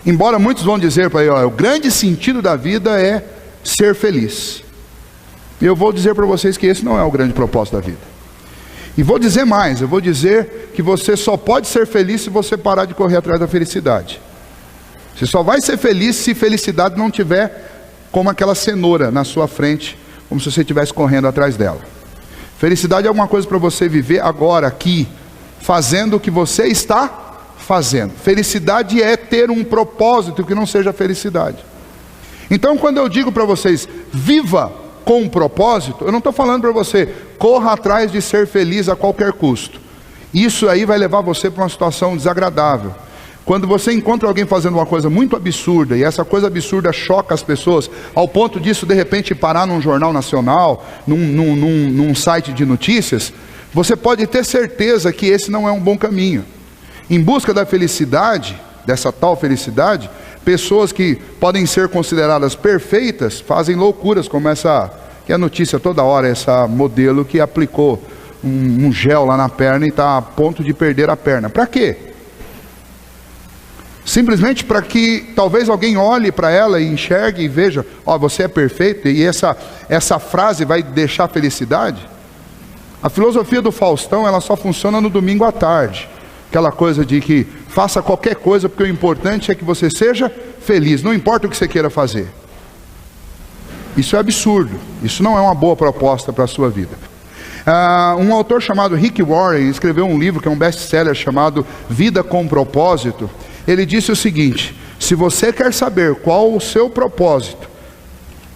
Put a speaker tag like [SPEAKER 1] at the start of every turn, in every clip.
[SPEAKER 1] Embora muitos vão dizer para ele, o grande sentido da vida é ser feliz. Eu vou dizer para vocês que esse não é o grande propósito da vida. E vou dizer mais, eu vou dizer que você só pode ser feliz se você parar de correr atrás da felicidade. Você só vai ser feliz se felicidade não tiver como aquela cenoura na sua frente, como se você estivesse correndo atrás dela. Felicidade é alguma coisa para você viver agora, aqui, fazendo o que você está fazendo. Felicidade é ter um propósito que não seja felicidade. Então quando eu digo para vocês, viva com um propósito, eu não estou falando para você, corra atrás de ser feliz a qualquer custo. Isso aí vai levar você para uma situação desagradável. Quando você encontra alguém fazendo uma coisa muito absurda, e essa coisa absurda choca as pessoas, ao ponto disso de repente parar num jornal nacional, num site de notícias, você pode ter certeza que esse não é um bom caminho. Em busca da felicidade, dessa tal felicidade, pessoas que podem ser consideradas perfeitas, fazem loucuras, como essa, que é a notícia toda hora, essa modelo que aplicou um gel lá na perna e está a ponto de perder a perna. Para quê? Simplesmente para que talvez alguém olhe para ela e enxergue e veja, você é perfeito, e essa frase vai deixar felicidade? A filosofia do Faustão, ela só funciona no domingo à tarde. Aquela coisa de que faça qualquer coisa, porque o importante é que você seja feliz, não importa o que você queira fazer. Isso é absurdo, isso não é uma boa proposta para a sua vida. Um autor chamado Rick Warren escreveu um livro que é um best-seller chamado Vida com Propósito. Ele disse o seguinte: se você quer saber qual o seu propósito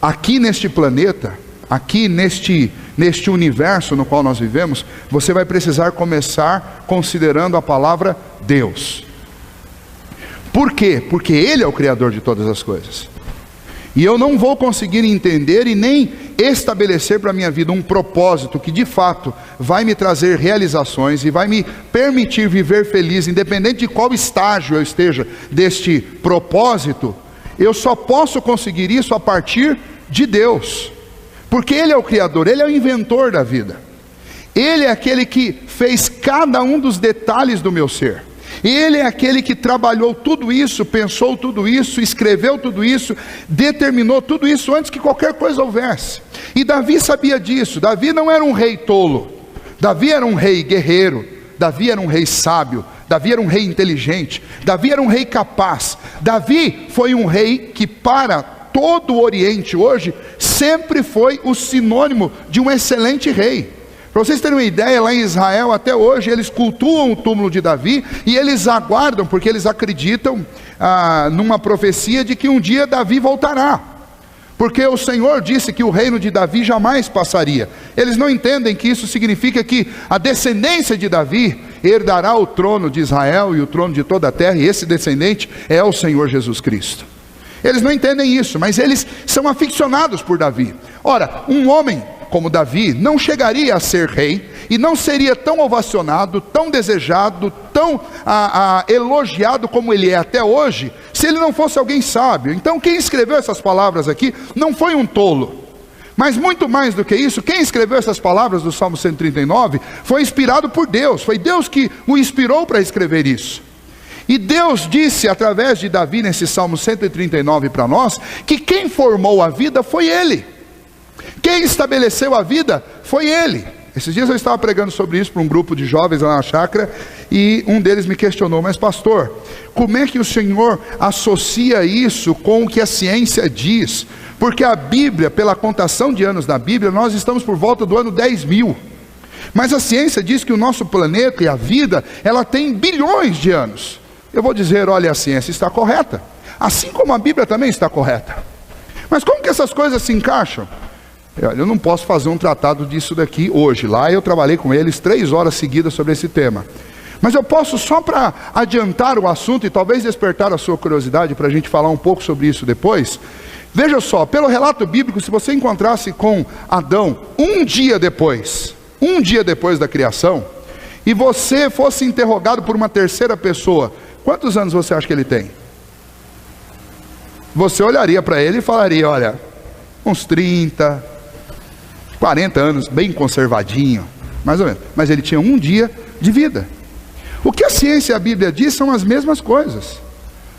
[SPEAKER 1] aqui neste planeta, aqui neste universo no qual nós vivemos, você vai precisar começar considerando a palavra Deus. Por quê? Porque Ele é o Criador de todas as coisas. E eu não vou conseguir entender e nem estabelecer para a minha vida um propósito que de fato vai me trazer realizações e vai me permitir viver feliz, independente de qual estágio eu esteja deste propósito. Eu só posso conseguir isso a partir de Deus, porque Ele é o Criador, Ele é o inventor da vida. Ele é aquele que fez cada um dos detalhes do meu ser. Ele é aquele que trabalhou tudo isso, pensou tudo isso, escreveu tudo isso, determinou tudo isso antes que qualquer coisa houvesse. E Davi sabia disso. Davi não era um rei tolo, Davi era um rei guerreiro, Davi era um rei sábio, Davi era um rei inteligente, Davi era um rei capaz. Davi foi um rei que para todo o Oriente hoje sempre foi o sinônimo de um excelente rei. Para vocês terem uma ideia, lá em Israel até hoje eles cultuam o túmulo de Davi e eles aguardam, porque eles acreditam numa profecia de que um dia Davi voltará, porque o Senhor disse que o reino de Davi jamais passaria. Eles não entendem que isso significa que a descendência de Davi herdará o trono de Israel e o trono de toda a terra, e esse descendente é o Senhor Jesus Cristo. Eles não entendem isso, mas eles são aficionados por Davi. Ora, um homem como Davi não chegaria a ser rei e não seria tão ovacionado, tão desejado, tão elogiado como ele é até hoje, se ele não fosse alguém sábio. Então quem escreveu essas palavras aqui não foi um tolo, mas muito mais do que isso, quem escreveu essas palavras do Salmo 139 foi inspirado por Deus, foi Deus que o inspirou para escrever isso. E Deus disse através de Davi nesse Salmo 139 para nós, que quem formou a vida foi Ele. Quem estabeleceu a vida foi Ele. Esses dias eu estava pregando sobre isso para um grupo de jovens lá na chácara, e um deles me questionou: mas pastor, como é que o senhor associa isso com o que a ciência diz? Porque a Bíblia, pela contação de anos da Bíblia, nós estamos por volta do ano 10.000. Mas a ciência diz que o nosso planeta e a vida, ela tem bilhões de anos. Eu vou dizer, olha, a ciência está correta, assim como a Bíblia também está correta. Mas como que essas coisas se encaixam? Eu não posso fazer um tratado disso daqui hoje. Lá eu trabalhei com eles 3 horas seguidas sobre esse tema. Mas eu posso, só para adiantar o assunto e talvez despertar a sua curiosidade, para a gente falar um pouco sobre isso depois. Veja só, pelo relato bíblico, se você encontrasse com Adão um dia depois da criação, e você fosse interrogado por uma terceira pessoa, quantos anos você acha que ele tem? Você olharia para ele e falaria, olha, uns 30, 40 anos, bem conservadinho, mais ou menos. Mas ele tinha um dia de vida. O que a ciência e a Bíblia diz são as mesmas coisas.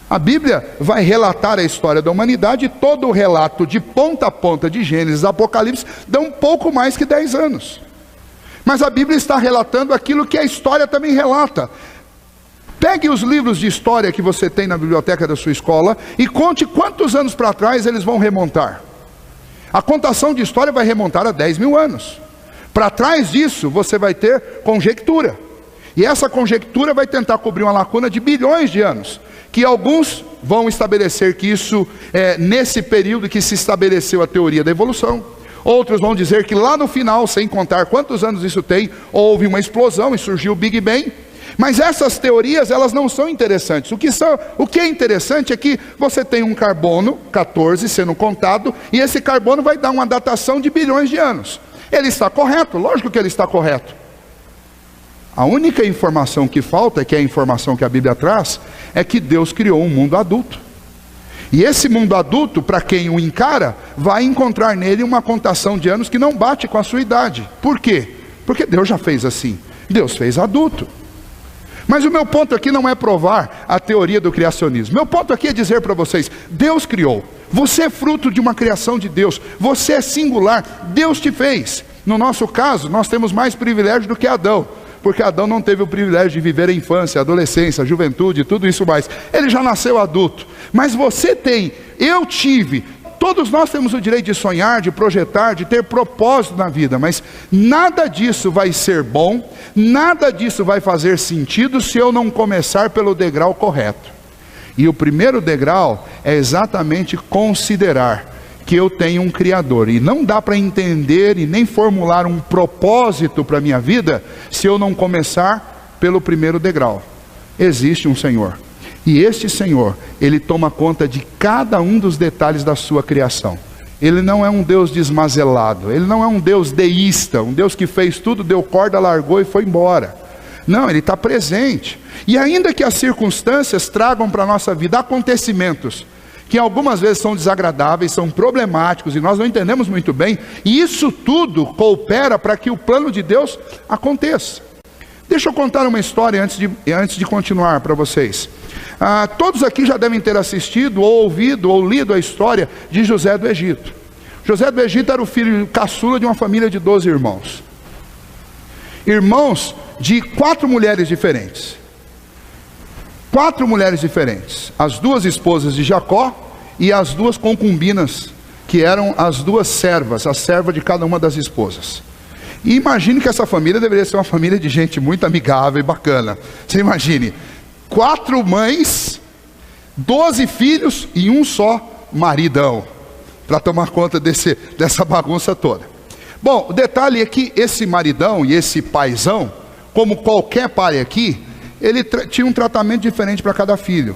[SPEAKER 1] A Bíblia vai relatar a história da humanidade, e todo o relato de ponta a ponta de Gênesis a Apocalipse dá um pouco mais que 10 anos. Mas a Bíblia está relatando aquilo que a história também relata. Pegue os livros de história que você tem na biblioteca da sua escola e conte quantos anos para trás eles vão remontar. A contação de história vai remontar a 10 mil anos. Para trás disso você vai ter conjectura. E essa conjectura vai tentar cobrir uma lacuna de bilhões de anos, que alguns vão estabelecer que isso é nesse período que se estabeleceu a teoria da evolução. Outros vão dizer que lá no final, sem contar quantos anos isso tem, houve uma explosão e surgiu o Big Bang. Mas essas teorias, elas não são interessantes. O que é interessante é que você tem um carbono 14 sendo contado, e esse carbono vai dar uma datação de bilhões de anos. Ele está correto, lógico que ele está correto. A única informação que falta, que é a informação que a Bíblia traz, é que Deus criou um mundo adulto. E esse mundo adulto, para quem o encara, vai encontrar nele uma contação de anos que não bate com a sua idade. Por quê? Porque Deus já fez assim. Deus fez adulto. Mas o meu ponto aqui não é provar a teoria do criacionismo. Meu ponto aqui é dizer para vocês, Deus criou. Você é fruto de uma criação de Deus. Você é singular. Deus te fez. No nosso caso, nós temos mais privilégio do que Adão. Porque Adão não teve o privilégio de viver a infância, a adolescência, a juventude, tudo isso mais. Ele já nasceu adulto. Mas você tem, eu tive, todos nós temos o direito de sonhar, de projetar, de ter propósito na vida. Mas nada disso vai ser bom, nada disso vai fazer sentido se eu não começar pelo degrau correto. E o primeiro degrau é exatamente considerar que eu tenho um Criador, e não dá para entender e nem formular um propósito para a minha vida, se eu não começar pelo primeiro degrau. Existe um Senhor, e este Senhor, Ele toma conta de cada um dos detalhes da sua criação. Ele não é um Deus desmazelado, Ele não é um Deus deísta, um Deus que fez tudo, deu corda, largou e foi embora. Não, Ele está presente, e ainda que as circunstâncias tragam para a nossa vida acontecimentos, que algumas vezes são desagradáveis, são problemáticos, e nós não entendemos muito bem, e isso tudo coopera para que o plano de Deus aconteça. Deixa eu contar uma história antes de continuar para vocês. Todos aqui já devem ter assistido, ou ouvido, ou lido a história de José do Egito. José do Egito era o filho caçula de uma família de 12 irmãos. Irmãos de 4 mulheres diferentes. 4 mulheres diferentes, as 2 esposas de Jacó e as 2 concubinas, que eram as 2 servas, a serva de cada uma das esposas. E imagine que essa família deveria ser uma família de gente muito amigável e bacana. Você imagine, 4 mães, 12 filhos e um só maridão, para tomar conta dessa bagunça toda. Bom, o detalhe é que esse maridão e esse paizão, como qualquer pai aqui, ele tinha um tratamento diferente para cada filho.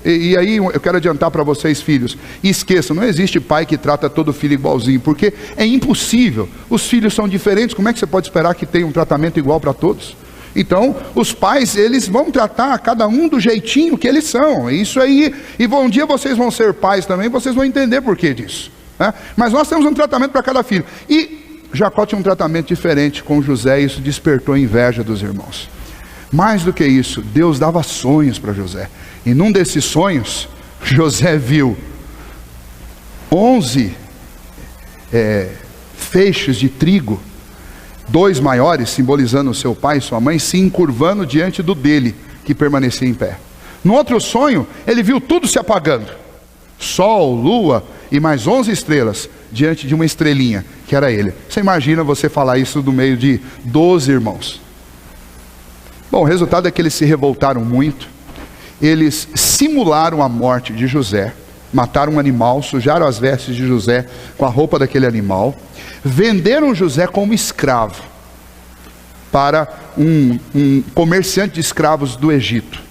[SPEAKER 1] E aí eu quero adiantar para vocês, filhos, esqueçam, não existe pai que trata todo filho igualzinho, porque é impossível. Os filhos são diferentes, como é que você pode esperar que tenha um tratamento igual para todos? Então, os pais, eles vão tratar cada um do jeitinho que eles são. É isso aí. E um dia vocês vão ser pais também, vocês vão entender por que disso, né? Mas nós temos um tratamento para cada filho. E Jacó tinha um tratamento diferente com José, e isso despertou a inveja dos irmãos. Mais do que isso, Deus dava sonhos para José. E num desses sonhos, José viu 11 feixes de trigo, 2 maiores, simbolizando o seu pai e sua mãe, se encurvando diante do dele, que permanecia em pé. No outro sonho, ele viu tudo se apagando. Sol, lua e mais 11 estrelas, diante de uma estrelinha, que era ele. Você imagina você falar isso no meio de 12 irmãos. Bom, o resultado é que eles se revoltaram muito. Eles simularam a morte de José, mataram um animal, sujaram as vestes de José com a roupa daquele animal, venderam José como escravo para um comerciante de escravos do Egito.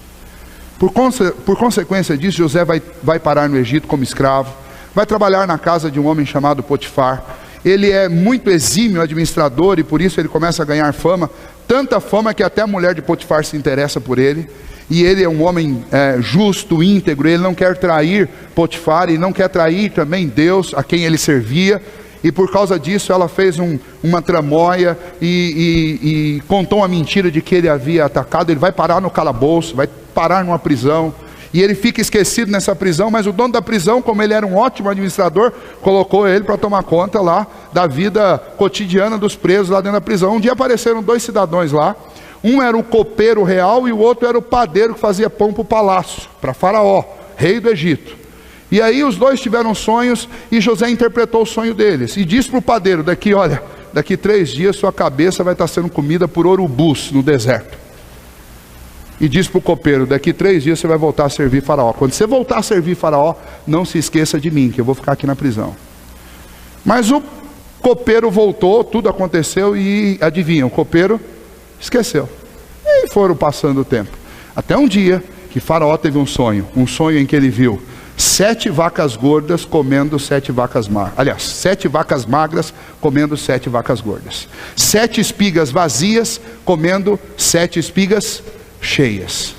[SPEAKER 1] Por consequência disso, José vai parar no Egito como escravo, vai trabalhar na casa de um homem chamado Potifar. Ele é muito exímio administrador e por isso ele começa a ganhar fama, tanta fama que até a mulher de Potifar se interessa por ele. E ele é um homem justo, íntegro, ele não quer trair Potifar e não quer trair também Deus a quem ele servia. E por causa disso ela fez uma tramóia e contou uma mentira de que ele havia atacado. Ele vai parar no calabouço, vai parar numa prisão. E ele fica esquecido nessa prisão, mas o dono da prisão, como ele era um ótimo administrador, colocou ele para tomar conta lá da vida cotidiana dos presos lá dentro da prisão. Um dia apareceram 2 cidadãos lá. Um era o copeiro real e o outro era o padeiro que fazia pão para o palácio, para Faraó, rei do Egito. E aí os 2 tiveram sonhos e José interpretou o sonho deles. E disse para o padeiro: daqui 3 dias sua cabeça vai estar sendo comida por urubus no deserto. E disse para o copeiro: daqui 3 dias você vai voltar a servir Faraó. Quando você voltar a servir Faraó, não se esqueça de mim, que eu vou ficar aqui na prisão. Mas o copeiro voltou, tudo aconteceu e adivinha, o copeiro esqueceu. E foram passando o tempo. Até um dia que Faraó teve um sonho em que ele viu 7 vacas gordas comendo 7 vacas magras. Aliás, 7 vacas magras comendo 7 vacas gordas. 7 espigas vazias comendo 7 espigas cheias.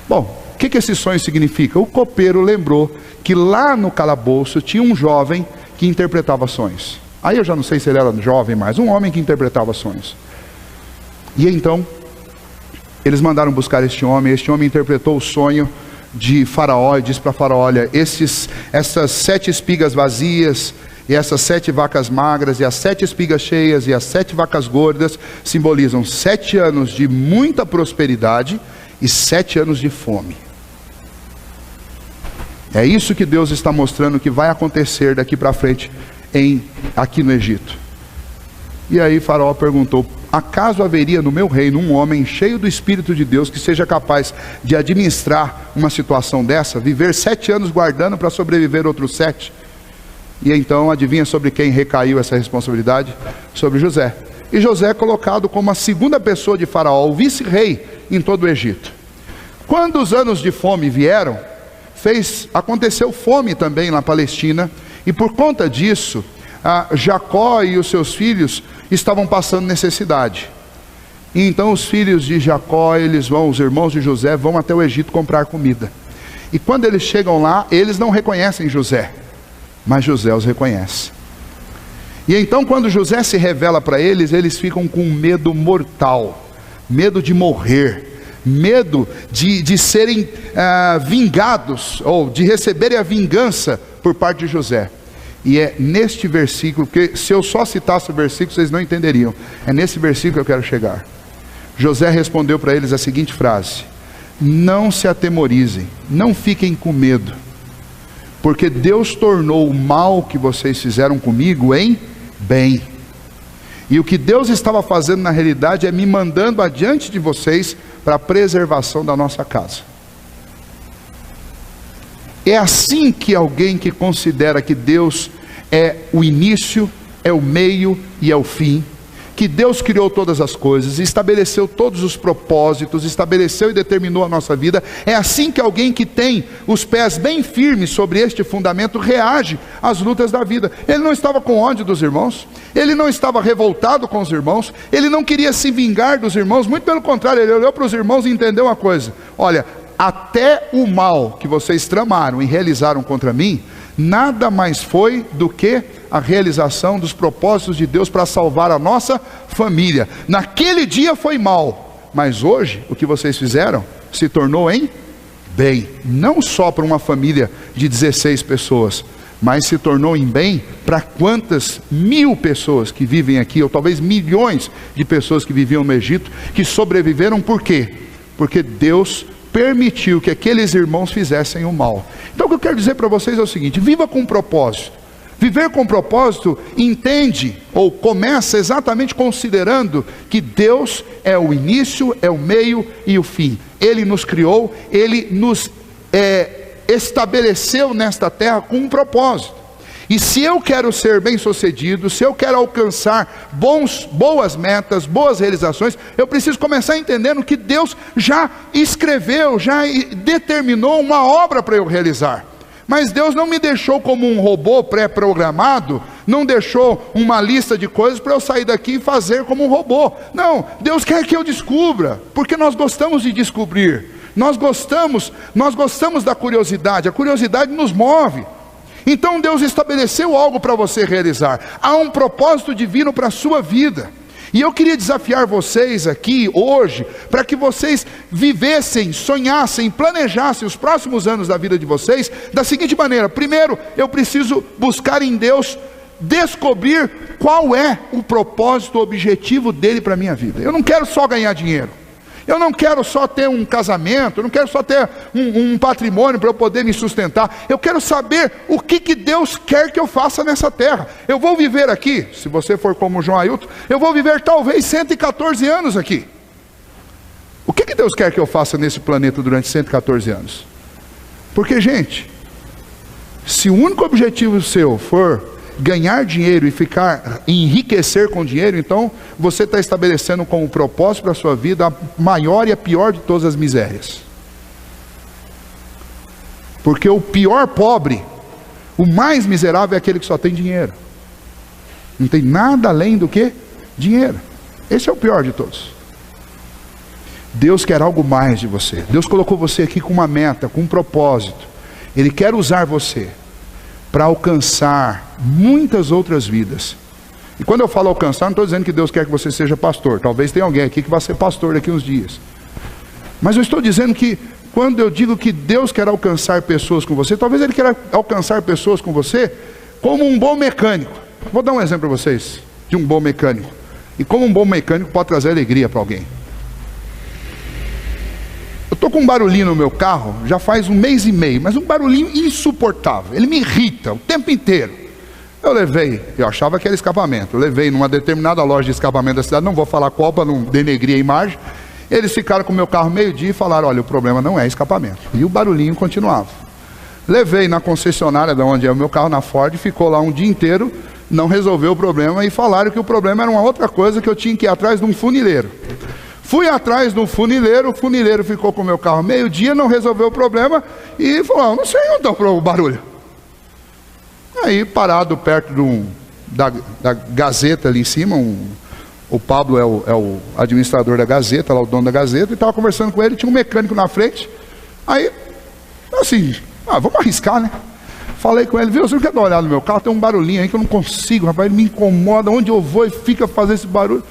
[SPEAKER 1] Bom, o que esse sonho significa? O copeiro lembrou que lá no calabouço tinha um jovem que interpretava sonhos. Aí eu já não sei se ele era jovem mais, um homem que interpretava sonhos. E então eles mandaram buscar este homem interpretou o sonho de Faraó e disse para Faraó: olha, essas 7 espigas vazias e essas 7 vacas magras e as 7 espigas cheias e as 7 vacas gordas simbolizam 7 anos de muita prosperidade e 7 anos de fome. É isso que Deus está mostrando que vai acontecer daqui para frente aqui no Egito. E aí Faraó perguntou: acaso haveria no meu reino um homem cheio do Espírito de Deus que seja capaz de administrar uma situação dessa, viver 7 anos guardando para sobreviver outros 7? E então adivinha sobre quem recaiu essa responsabilidade? Sobre José. E José é colocado como a segunda pessoa de Faraó, o vice-rei em todo o Egito. Quando os anos de fome vieram, aconteceu fome também na Palestina, e por conta disso, Jacó e os seus filhos estavam passando necessidade. E então os filhos de Jacó, os irmãos de José vão até o Egito comprar comida. E quando eles chegam lá, eles não reconhecem José, mas José os reconhece. E então quando José se revela para eles, eles ficam com medo mortal, medo de morrer, medo de serem vingados, ou de receberem a vingança por parte de José. E é neste versículo, porque se eu só citasse o versículo, vocês não entenderiam. É nesse versículo que eu quero chegar. José respondeu para eles a seguinte frase: não se atemorizem, não fiquem com medo, porque Deus tornou o mal que vocês fizeram comigo em bem. E o que Deus estava fazendo na realidade é me mandando adiante de vocês para a preservação da nossa casa. É assim que alguém que considera que Deus é o início, é o meio e é o fim, que Deus criou todas as coisas, estabeleceu todos os propósitos, estabeleceu e determinou a nossa vida, é assim que alguém que tem os pés bem firmes sobre este fundamento reage às lutas da vida. Ele não estava com ódio dos irmãos, ele não estava revoltado com os irmãos, ele não queria se vingar dos irmãos, muito pelo contrário, ele olhou para os irmãos e entendeu uma coisa: olha, até o mal que vocês tramaram e realizaram contra mim, nada mais foi do que a realização dos propósitos de Deus para salvar a nossa família. Naquele dia foi mal, mas hoje o que vocês fizeram se tornou em bem, não só para uma família de 16 pessoas, mas se tornou em bem para quantas 1000 pessoas que vivem aqui, ou talvez milhões de pessoas que viviam no Egito, que sobreviveram. Por quê? Porque Deus permitiu que aqueles irmãos fizessem o mal. Então o que eu quero dizer para vocês é o seguinte: viva com propósito. Viver com propósito entende, ou começa exatamente considerando que Deus é o início, é o meio e o fim. Ele nos criou, Ele nos estabeleceu nesta terra com um propósito. E se eu quero ser bem sucedido, se eu quero alcançar boas metas, boas realizações, eu preciso começar entendendo que Deus já escreveu, já determinou uma obra para eu realizar. Mas Deus não me deixou como um robô pré-programado, não deixou uma lista de coisas para eu sair daqui e fazer como um robô. Não, Deus quer que eu descubra, porque nós gostamos de descobrir, nós gostamos da curiosidade, a curiosidade nos move. Então Deus estabeleceu algo para você realizar, há um propósito divino para a sua vida. E eu queria desafiar vocês aqui hoje, para que vocês vivessem, sonhassem, planejassem os próximos anos da vida de vocês da seguinte maneira: primeiro, eu preciso buscar em Deus descobrir qual é o propósito, o objetivo dele para a minha vida. Eu não quero só ganhar dinheiro, eu não quero só ter um casamento, eu não quero só ter um patrimônio para eu poder me sustentar. Eu quero saber o que Deus quer que eu faça nessa terra. Eu vou viver aqui, se você for como João Ailton, eu vou viver talvez 114 anos aqui. O que Deus quer que eu faça nesse planeta durante 114 anos? Porque, gente, se o único objetivo seu for ganhar dinheiro e enriquecer com dinheiro, então você está estabelecendo como propósito para a sua vida a maior e a pior de todas as misérias. Porque o pior pobre, o mais miserável, é aquele que só tem dinheiro. Não tem nada além do que dinheiro. Esse é o pior de todos. Deus quer algo mais de você. Deus colocou você aqui com uma meta, com um propósito. Ele quer usar você para alcançar muitas outras vidas. E quando eu falo alcançar, não estou dizendo que Deus quer que você seja pastor. Talvez tenha alguém aqui que vai ser pastor daqui uns dias. Mas eu estou dizendo que quando eu digo que Deus quer alcançar pessoas com você, talvez Ele queira alcançar pessoas com você como um bom mecânico. Vou dar um exemplo para vocês de um bom mecânico. E como um bom mecânico pode trazer alegria para alguém. Eu estou com um barulhinho no meu carro, já faz 1 mês e meio, mas um barulhinho insuportável, ele me irrita o tempo inteiro. Eu achava que era escapamento, eu levei numa determinada loja de escapamento da cidade, não vou falar qual para não denegrir a imagem. Eles ficaram com o meu carro meio-dia e falaram: olha, o problema não é escapamento. E o barulhinho continuava. Levei na concessionária de onde é o meu carro, na Ford, ficou lá um dia inteiro, não resolveu o problema, e falaram que o problema era uma outra coisa, que eu tinha que ir atrás de um funileiro. Fui atrás do funileiro, o funileiro ficou com o meu carro meio-dia, não resolveu o problema, e falou: não sei onde está o barulho. Aí, parado perto da Gazeta ali em cima, o Pablo é o administrador da Gazeta, lá o dono da Gazeta, e estava conversando com ele, tinha um mecânico na frente. Aí, assim, vamos arriscar, né? Falei com ele: viu, você não quer dar uma olhada no meu carro? Tem um barulhinho aí que eu não consigo, rapaz, ele me incomoda, onde eu vou e fica fazendo esse barulho.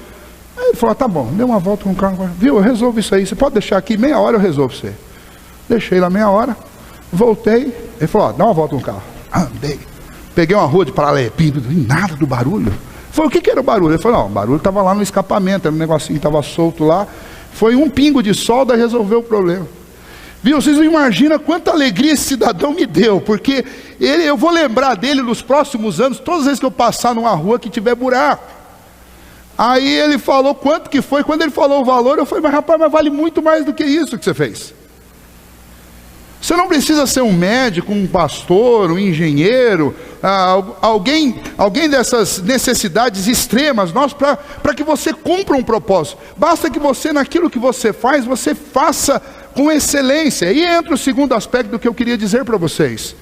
[SPEAKER 1] Aí ele falou: tá bom, deu uma volta com o carro, viu, eu resolvo isso aí, você pode deixar aqui, meia hora eu resolvo você. Deixei lá meia hora, voltei, ele falou: dá uma volta com o carro. Andei, peguei uma rua de paralelepípedo, nada do barulho. Falei: o que era o barulho? Ele falou: não, o barulho estava lá no escapamento, era um negocinho que estava solto lá, foi um pingo de sol, daí resolveu o problema. Viu, vocês não imaginam quanta alegria esse cidadão me deu, porque eu vou lembrar dele nos próximos anos, todas as vezes que eu passar numa rua que tiver buraco. Aí ele falou quanto que foi. Quando ele falou o valor, eu falei: mas rapaz, mas vale muito mais do que isso que você fez. Você não precisa ser um médico, um pastor, um engenheiro, alguém dessas necessidades extremas, para que você cumpra um propósito. Basta que você, naquilo que você faça com excelência. E entra o segundo aspecto do que eu queria dizer para vocês.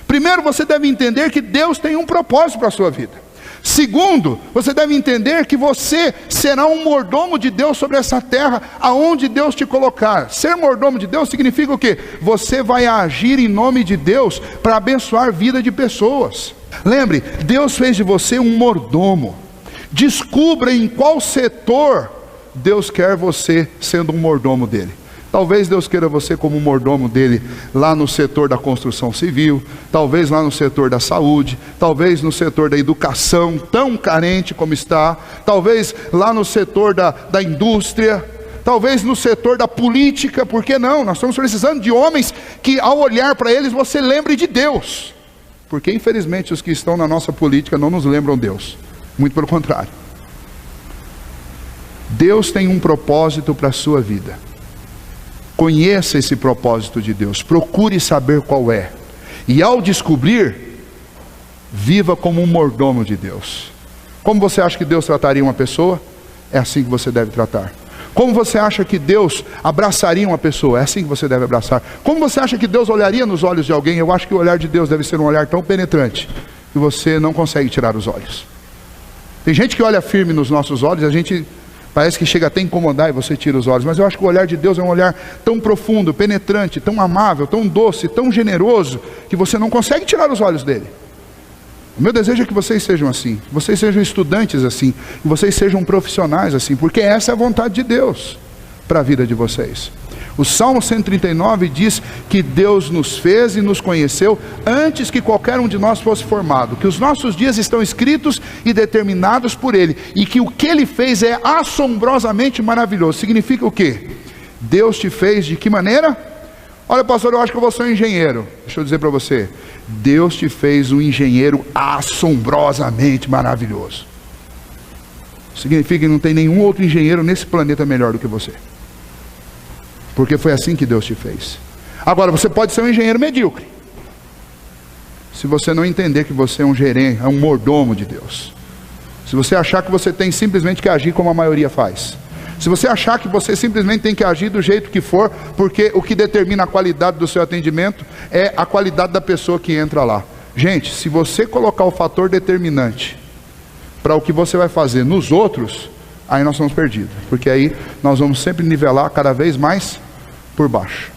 [SPEAKER 1] Primeiro, você deve entender que Deus tem um propósito para a sua vida. Segundo, você deve entender que você será um mordomo de Deus sobre essa terra, aonde Deus te colocar. Ser mordomo de Deus significa o quê? Você vai agir em nome de Deus para abençoar a vida de pessoas. Lembre, Deus fez de você um mordomo. Descubra em qual setor Deus quer você sendo um mordomo dele. Talvez Deus queira você como mordomo dele lá no setor da construção civil, talvez lá no setor da saúde, talvez no setor da educação, tão carente como está, talvez lá no setor da indústria, talvez no setor da política. Por que não? Nós estamos precisando de homens que, ao olhar para eles, você lembre de Deus, porque infelizmente os que estão na nossa política não nos lembram Deus, muito pelo contrário. Deus tem um propósito para a sua vida. Conheça esse propósito de Deus, procure saber qual é, e ao descobrir, viva como um mordomo de Deus. Como você acha que Deus trataria uma pessoa? É assim que você deve tratar. Como você acha que Deus abraçaria uma pessoa? É assim que você deve abraçar. Como você acha que Deus olharia nos olhos de alguém? Eu acho que o olhar de Deus deve ser um olhar tão penetrante que você não consegue tirar os olhos. Tem gente que olha firme nos nossos olhos, a gente parece que chega até a incomodar e você tira os olhos. Mas eu acho que o olhar de Deus é um olhar tão profundo, penetrante, tão amável, tão doce, tão generoso, que você não consegue tirar os olhos dele. O meu desejo é que vocês sejam assim, que vocês sejam estudantes assim, que vocês sejam profissionais assim, porque essa é a vontade de Deus para a vida de vocês. O Salmo 139 diz que Deus nos fez e nos conheceu antes que qualquer um de nós fosse formado, que os nossos dias estão escritos e determinados por Ele, e que o que Ele fez é assombrosamente maravilhoso. Significa o quê? Deus te fez de que maneira? Olha, pastor, eu acho que eu vou ser um engenheiro. Deixa eu dizer para você, Deus te fez um engenheiro assombrosamente maravilhoso. Significa que não tem nenhum outro engenheiro nesse planeta melhor do que você, porque foi assim que Deus te fez. Agora, você pode ser um engenheiro medíocre, se você não entender que você é um gerente, é um mordomo de Deus. Se você achar que você tem simplesmente que agir como a maioria faz. Se você achar que você simplesmente tem que agir do jeito que for, porque o que determina a qualidade do seu atendimento é a qualidade da pessoa que entra lá. Gente, se você colocar o fator determinante para o que você vai fazer nos outros, aí nós estamos perdidos, porque aí nós vamos sempre nivelar cada vez mais por baixo.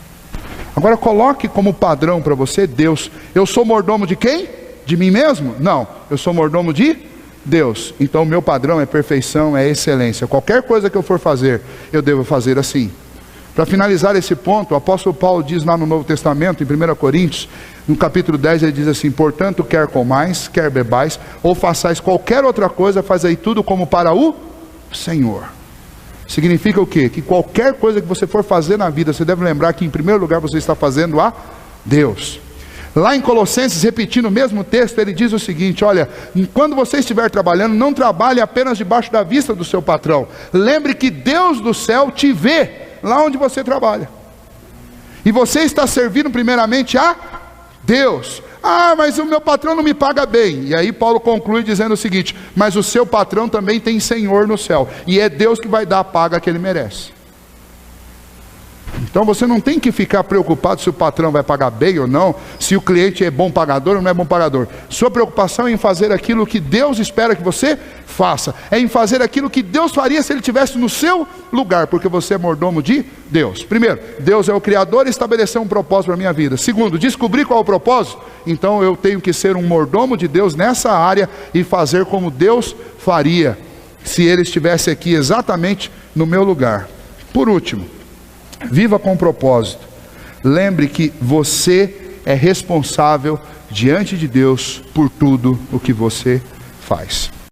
[SPEAKER 1] Agora coloque como padrão para você Deus. Eu sou mordomo de quem? De mim mesmo? Não, eu sou mordomo de Deus. Então o meu padrão é perfeição, é excelência. Qualquer coisa que eu for fazer, eu devo fazer assim. Para finalizar esse ponto, o apóstolo Paulo diz lá no Novo Testamento, em 1 Coríntios, no capítulo 10, ele diz assim: portanto, quer comais, quer bebais, ou façais qualquer outra coisa, fazei tudo como para o Senhor. Significa o quê? Que qualquer coisa que você for fazer na vida, você deve lembrar que em primeiro lugar você está fazendo a Deus. Lá em Colossenses, repetindo o mesmo texto, ele diz o seguinte: olha, quando você estiver trabalhando, não trabalhe apenas debaixo da vista do seu patrão. Lembre que Deus do céu te vê lá onde você trabalha, e você está servindo primeiramente a Deus. Ah, mas o meu patrão não me paga bem. E aí Paulo conclui dizendo o seguinte: mas o seu patrão também tem Senhor no céu, e é Deus que vai dar a paga que ele merece. Então você não tem que ficar preocupado se o patrão vai pagar bem ou não, se o cliente é bom pagador ou não é bom pagador. Sua preocupação é em fazer aquilo que Deus espera que você faça, é em fazer aquilo que Deus faria se Ele estivesse no seu lugar, porque você é mordomo de Deus. Primeiro, Deus é o Criador e estabeleceu um propósito para a minha vida. Segundo, descobrir qual é o propósito, então eu tenho que ser um mordomo de Deus nessa área e fazer como Deus faria se Ele estivesse aqui exatamente no meu lugar. Por último, viva com propósito. Lembre que você é responsável diante de Deus por tudo o que você faz.